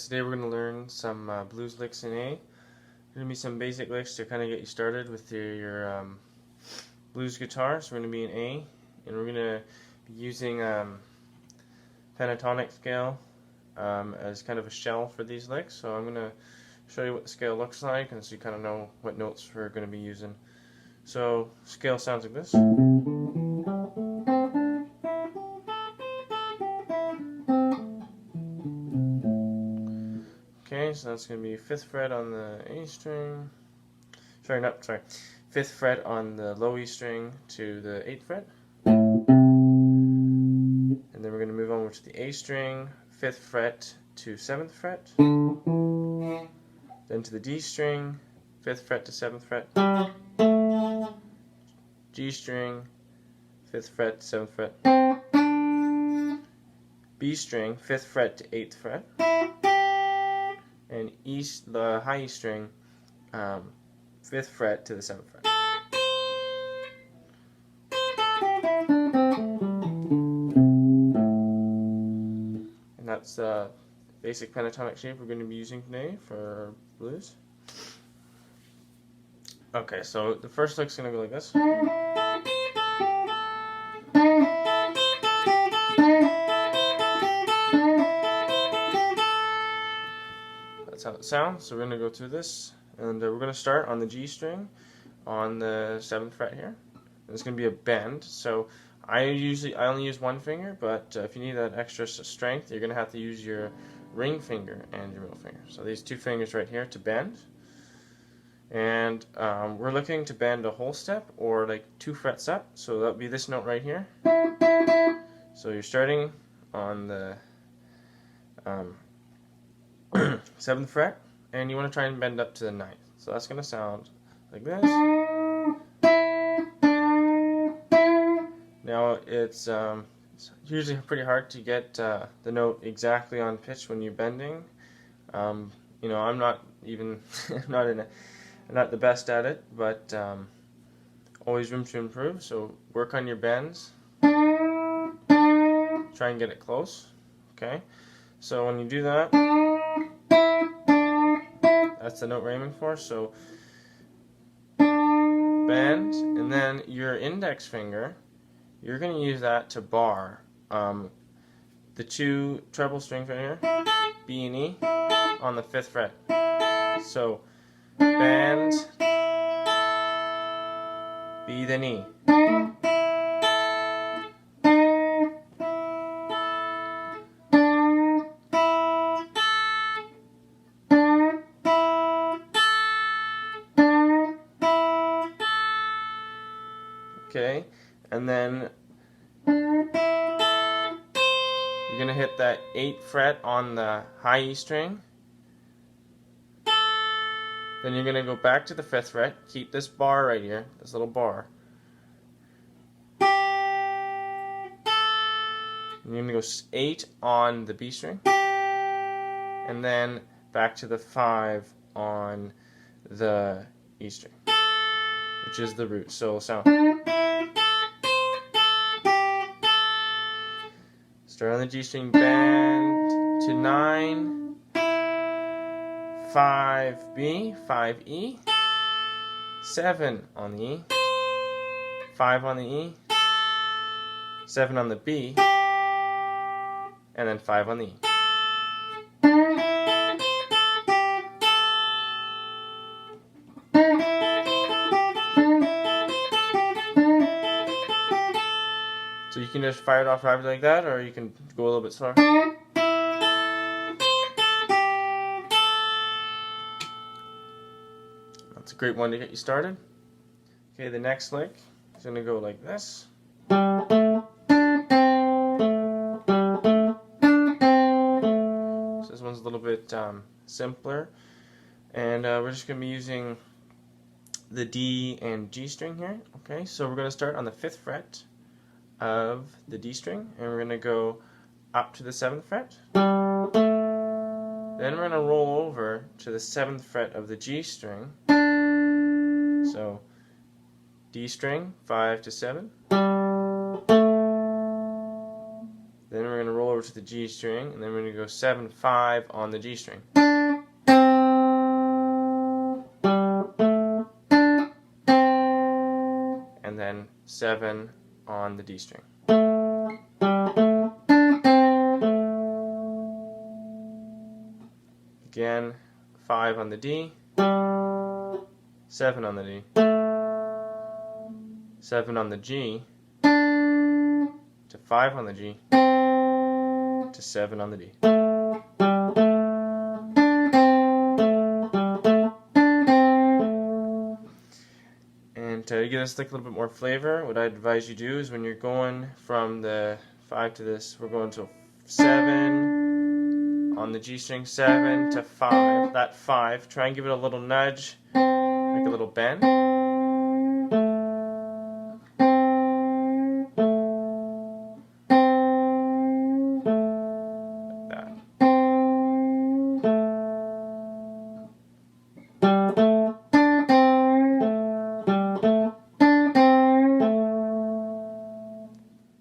Today we're going to learn some blues licks in A. There's going to be some basic licks to kind of get you started with your blues guitar. So we're going to be in A, and we're going to be using pentatonic scale as kind of a shell for these licks. So I'm going to show you what the scale looks like, and so you kind of know what notes we're going to be using. So scale sounds like this. Okay, so that's going to be 5th fret on the A string. Sorry, 5th fret on the low E string to the 8th fret. And then we're going to move on over to the A string, 5th fret to 7th fret. Then to the D string, 5th fret to 7th fret. G string, 5th fret to 7th fret. B string, 5th fret to 8th fret. And the high E string, 5th fret to the 7th fret. And that's the basic pentatonic shape we're going to be using today for blues. Okay, so the first lick's going to go like this. That's how it sounds. So we're going to go through this, and we're going to start on the G string on the 7th fret here. And it's going to be a bend. So I only use one finger, but if you need that extra strength, you're going to have to use your ring finger and your middle finger. So these two fingers right here to bend. And we're looking to bend a whole step or like 2 frets up. So that would be this note right here. So you're starting on the 7th fret, and you want to try and bend up to the 9th. So that's going to sound like this. Now it's usually pretty hard to get the note exactly on pitch when you're bending. You know, I'm not even not the best at it, but always room to improve. So work on your bends. Try and get it close. Okay. So when you do that, that's the note we're aiming for. So bend, and then your index finger, you're going to use that to bar the 2 treble strings right here, B and E, on the 5th fret. So bend, B then E. Okay, and then you're going to hit that 8th fret on the high E string. Then you're going to go back to the 5th fret, keep this bar right here, this little bar. And you're going to go 8 on the B string, and then back to the 5 on the E string, which is the root. So it'll sound. Start on the G string, bend to 9, 5 B, 5 E, 7 on the E, 5 on the E, 7 on the B, and then 5 on the E. So you can just fire it off right like that, or you can go a little bit slower. That's a great one to get you started. Okay, the next lick is going to go like this. So this one's a little bit simpler, and we're just going to be using the D and G string here. Okay, so we're going to start on the 5th fret of the D string, and we're going to go up to the 7th fret. Then we're going to roll over to the 7th fret of the G string. So D string, 5 to 7. Then we're going to roll over to the G string, and then we're going to go 7, 5 on the G string. And then 7 on the D string. Again, 5 on the D, 7 on the D, 7 on the G, to 5 on the G, to 7 on the D. And to give this like a little bit more flavor, what I advise you do is when you're going from the 5 to this, we're going to 7 on the G string, 7 to 5. That 5, try and give it a little nudge, like a little bend.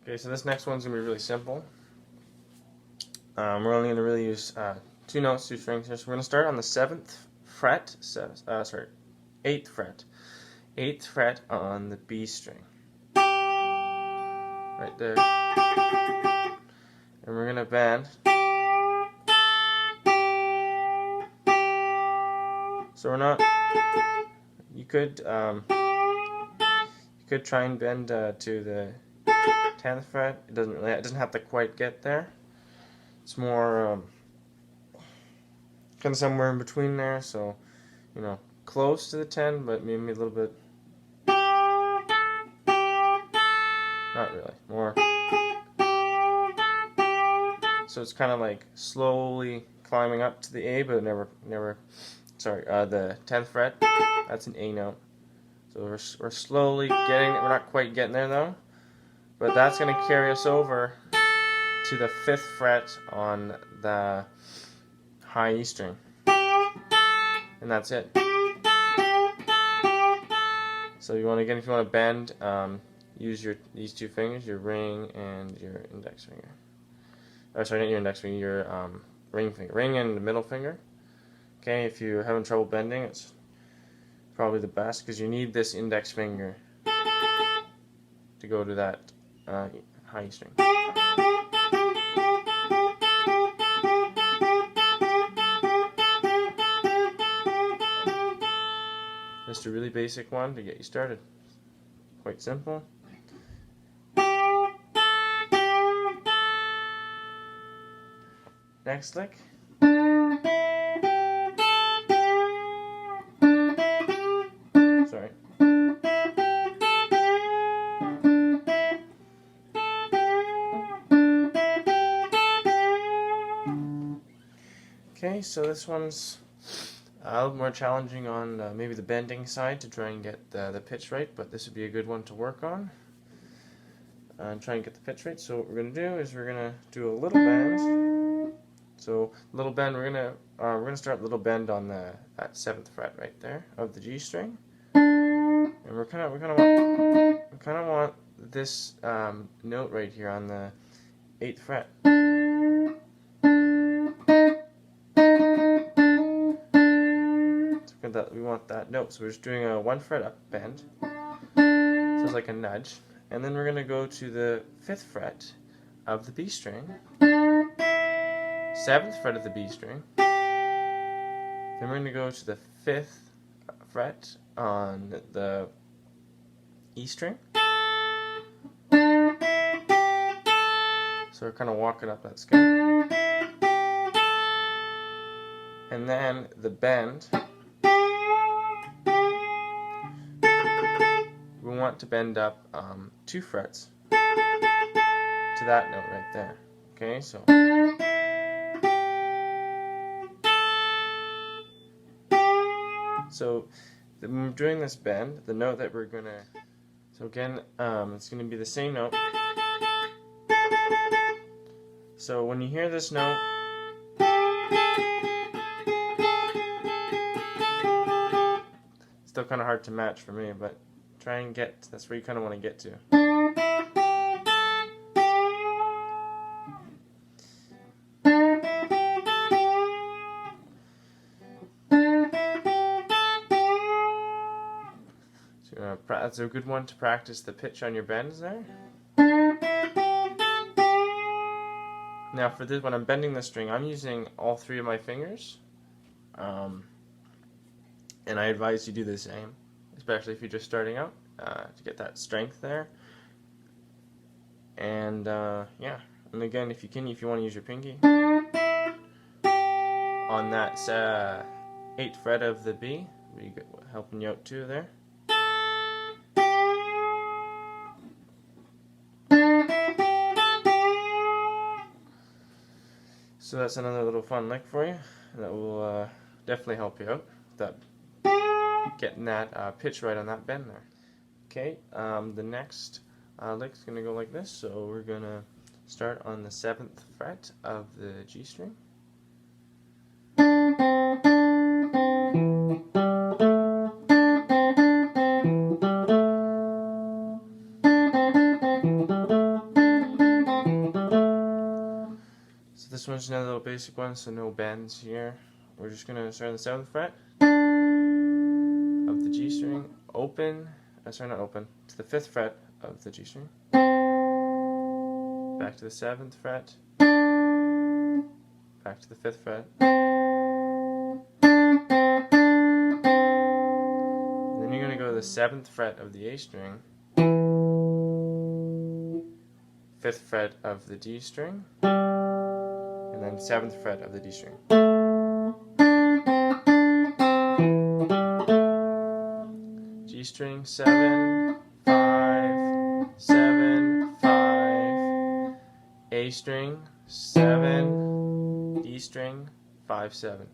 Okay, so this next one's going to be really simple. We're only going to really use 2 notes, 2 strings here. So we're going to start on the 7th fret, 8th fret. 8th fret on the B string. Right there. And we're going to bend. So we're not, you could try and bend to the 10th fret. It doesn't have to quite get there. It's more kind of somewhere in between there, so you know, close to the 10, but maybe a little bit. Not really. More. So it's kind of like slowly climbing up to the A, but never. Sorry, the 10th fret. That's an A note. So we're slowly getting. We're not quite getting there though, but that's going to carry us over to the 5th fret on the high E string, and that's it. So if you want to bend, use these 2 fingers, your ring and your index finger. Oh, sorry, not your index finger, your ring finger, ring and the middle finger. Okay, if you're having trouble bending, it's probably the best because you need this index finger to go to that high E string. Just a really basic one to get you started. Quite simple. Next lick. Sorry. Okay, so this one's a little more challenging on maybe the bending side to try and get the pitch right, but this would be a good one to work on and try and get the pitch right. So what we're going to do is we're going to do a little bend. So little bend, we're going to start a little bend on that 7th fret right there of the G string, and we kind of want this note right here on the 8th fret. We want that note, so we're just doing a 1 fret up bend, so it's like a nudge, and then we're going to go to the 5th fret of the B string, 7th fret of the B string, then we're going to go to the 5th fret on the E string, so we're kind of walking up that scale, and then the bend. We want to bend up 2 frets to that note right there. Okay, so when we're doing this bend, the note that we're gonna, so again, it's gonna be the same note. So when you hear this note, it's still kind of hard to match for me, but try and get, that's where you kind of want to get to. So that's a good one to practice the pitch on your bends there. Now for this, when I'm bending the string, I'm using all three of my fingers, and I advise you do the same, especially if you're just starting out, to get that strength there. And yeah, and again, if you want to use your pinky on that 8th fret of the B, helping you out too there. So that's another little fun lick for you that will definitely help you out with that, getting that pitch right on that bend there. Okay, the next lick is going to go like this. So we're going to start on the 7th fret of the G string. So this one's another little basic one, so no bends here. We're just going to start on the 7th fret of the G string, open, sorry not open, to the 5th fret of the G string, back to the 7th fret, back to the 5th fret, and then you're going to go to the 7th fret of the A string, 5th fret of the D string, and then 7th fret of the D string. G string 7, 5, 7, 5, A string 7, D string 5, 7.